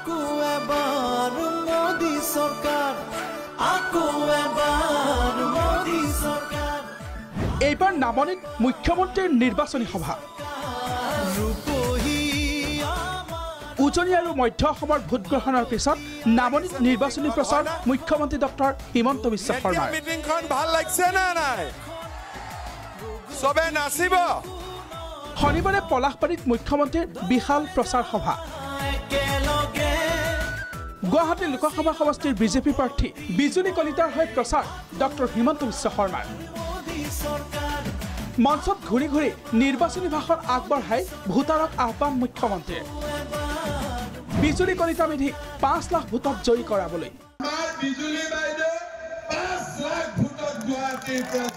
আকৌ এবাৰ মোদী চৰকাৰ আকৌ এবাৰ মোদী চৰকাৰ এইবাৰ নামনিত মুখ্যমন্ত্ৰীৰ নিৰ্বাচনী সভা উজনি আৰু মধ্য অসমৰ ভোট গ্ৰহণৰ পিছত নামনিত নিৰ্বাচনী প্ৰচাৰ মুখ্যমন্ত্ৰী ডক্টৰ হিমন্ত বিশ্ব শৰ্মাৰ মিটিংখন ভাল লাগছে না নাই সবে নাচিব শনিবাৰে পলাশবাৰীত মুখ্যমন্ত্ৰীৰ বিশাল প্ৰচাৰ সভা গুৱাহাটী লোকসভা সমষ্টিৰ বিজেপি প্ৰাৰ্থী বিজুলী কলিতাৰ হৈ প্ৰচাৰ ডক্টৰ হিমন্ত বিশ্ব শৰ্মাৰ মঞ্চত ঘূৰি ঘূৰি নিৰ্বাচনী ভাষণ আগবঢ়াই ভোটাৰক আহ্বান মুখ্যমন্ত্ৰীৰ বিজুলী কলিতা মেধি 5 লাখ ভোটত জয়ী কৰাবলৈ বিজুলী বাইদেউ 5 লাখ ভোটত গুৱাহাটীৰ পৰা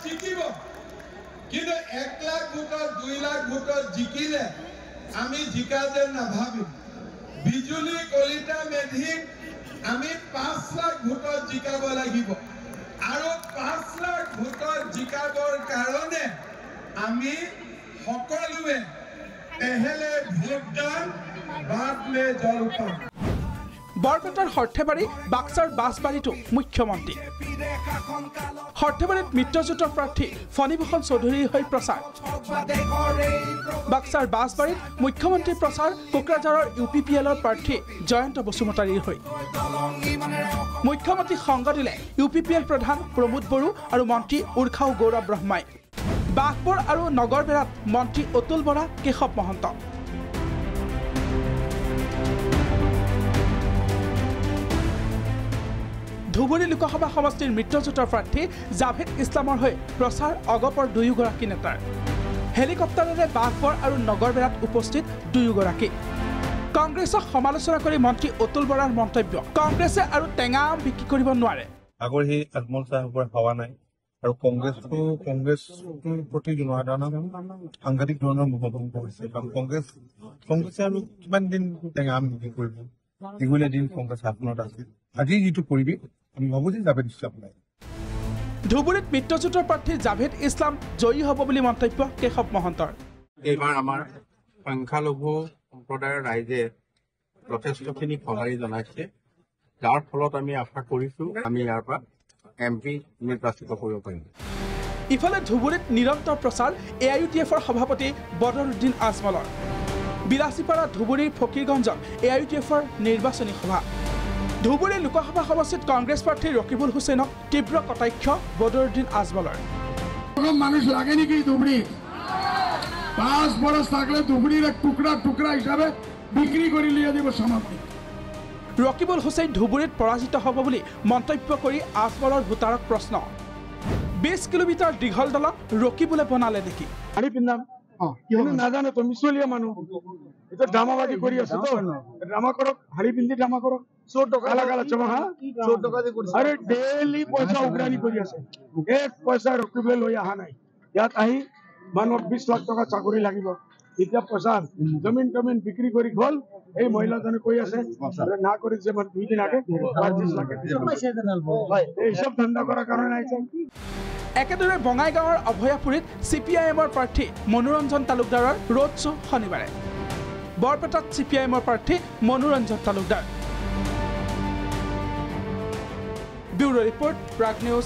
জিকিব কিন্তু 1 লাখ ভোটত 2 লাখ ভোটত জিকিলে আমি জিকা যেন নাভাবিম বিজুলী কলিতা মেধিক আমি 5 লাখ ভোটত জিকাব লাগিব আৰু 5 লাখ ভোটত জিকাবৰ কাৰণে আমি সকলোৱে पहले भोटदान बाद में जलपान बरपेटार हर्थेबारी बाक्सार बासबारीतो मुख्यमंत्री हर्थेबारीत मित्रजोटर प्रार्थी फणीभूषण चौधुरीर হৈ प्रचार बाक्सार बासबारीत मुख्यमंत्री प्रचार कोकराझाৰৰ UPPLৰ प्रार्थी जयন্ত বসুমতাৰীৰ হৈ मुख्यमंत्री संग दिले UPPL प्रधान प्रमोद बड़ो और मंत्री उर्खाऊ गौरव ब्रह्माई बाघपुर और नगरबेरात मंत्री अतुल बरा केशव महंत धुबुरी लोकसभा समष्टिर मित्रजोटर प्रार्थी जाभेद इस्लाমৰ হৈ प्रचार अगपर दुयोगराकी नेतार हेलिकप्टारेৰে बाघपुर और नगरबेरात उपस्थित दुयोगराकी कांग्रेसक समालोचना কৰি मंत्री अतुल बरार मन्तव्य कांग्रेसे और टेঙা आम बिक्री কৰিব নোৱাৰে আগৰ হি আত্মল সাহেবৰ হওয়া নাই আৰু কংগ্ৰেছৰ প্ৰতি জনসাধাৰণৰ সাংঘাতিক ধৰণৰ মনোভাৱ কৰিছে কাৰণ কংগ্ৰেছে আৰু কিমান দিন টেঙা আম বিক্ৰী কৰিব দীঘলীয়া দিন কংগ্ৰেছ শাসনত আছিল আজি যিটো পৰিৱেশ আমি ভাবো যে জাভেদ ইছলাম নাই ধুবুৰীত মিত্ৰজোঁটৰ প্ৰাৰ্থী জাভেদ ইছলাম জয়ী হ'ব বুলি মন্তব্য কেশৱ মহন্তৰ এইবাৰ আমাৰ সংখ্যালঘু সম্প্ৰদায়ৰ ৰাইজে যথেষ্টখিনি সঁহাৰি জনাইছে যাৰ ফলত আমি আশা কৰিছো আমি ইয়াৰ পৰা MP নিৰ্বাচিত কৰিব পাৰিম ইফালে ধুবুৰীত নিৰন্তৰ প্ৰচাৰ AIUTFৰ সভাপতি বদৰুদ্দিন আজমলৰ বিলাসীপাৰা ধুবুৰীৰ ফকিৰগঞ্জত AIUTFৰ নিৰ্বাচনী সভা ধুবুৰী লোকসভা সমষ্টিত কংগ্ৰেছ প্ৰাৰ্থী ৰকিবুল হুছেইনক তীব্ৰ কটাক্ষ বদৰুদ্দিন আজমলৰ মানুষ লাগে নেকি ধুবুৰী 5 বছৰ থাকলে ধুবুৰীৰ এক টুকৰা হিচাপে বিক্ৰী কৰি লিয়া দিব সমাপ্তি ৰকিবুল হুছেইন ধুবুৰীত পৰাজিত হ'ব বুলি মন্তব্য কৰি আজমলৰ ভোটাৰক প্ৰশ্ন 20 কিলোমিটাৰ দীঘল দলং ৰকিবুলে বনালে নেকি আনি পিন্দাম কিয়নো নাজানে তো মিছলীয়া মানুহ এটা ড্ৰামাবাজি কৰি আছে তো ড্ৰামা কৰক হাৰি পিন্ধি ড্ৰামা কৰক 100 টকা লাগালা চমহা 100 টকা দি কৰিছে আৰে ডেইলি পইচা উগ্ৰানি কৰি আছে এক পইচা ৰকিবুলে লৈ আহা নাই ইয়াত আহি মানুহক 20 লাখ টকা চাকৰি লাগিব এতিয়া পইচা জমিন বিক্ৰী কৰি গল এই মহিলাজনে কৈ আছে না কৰি যে মান 2 দিন আগে 25 লাখ এই সব ধান্দা কৰাৰ কাৰণে আইছে একেদৰে বঙাইগাঁৱৰ অভয়াপুৰীত CPIMৰ প্ৰাৰ্থী মনোৰঞ্জন তালুকদাৰৰ ৰোড শ্ব' শনিবাৰে বৰপেটাত CPIMৰ প্ৰাৰ্থী Manoranjan Talukdar bureau report Prag news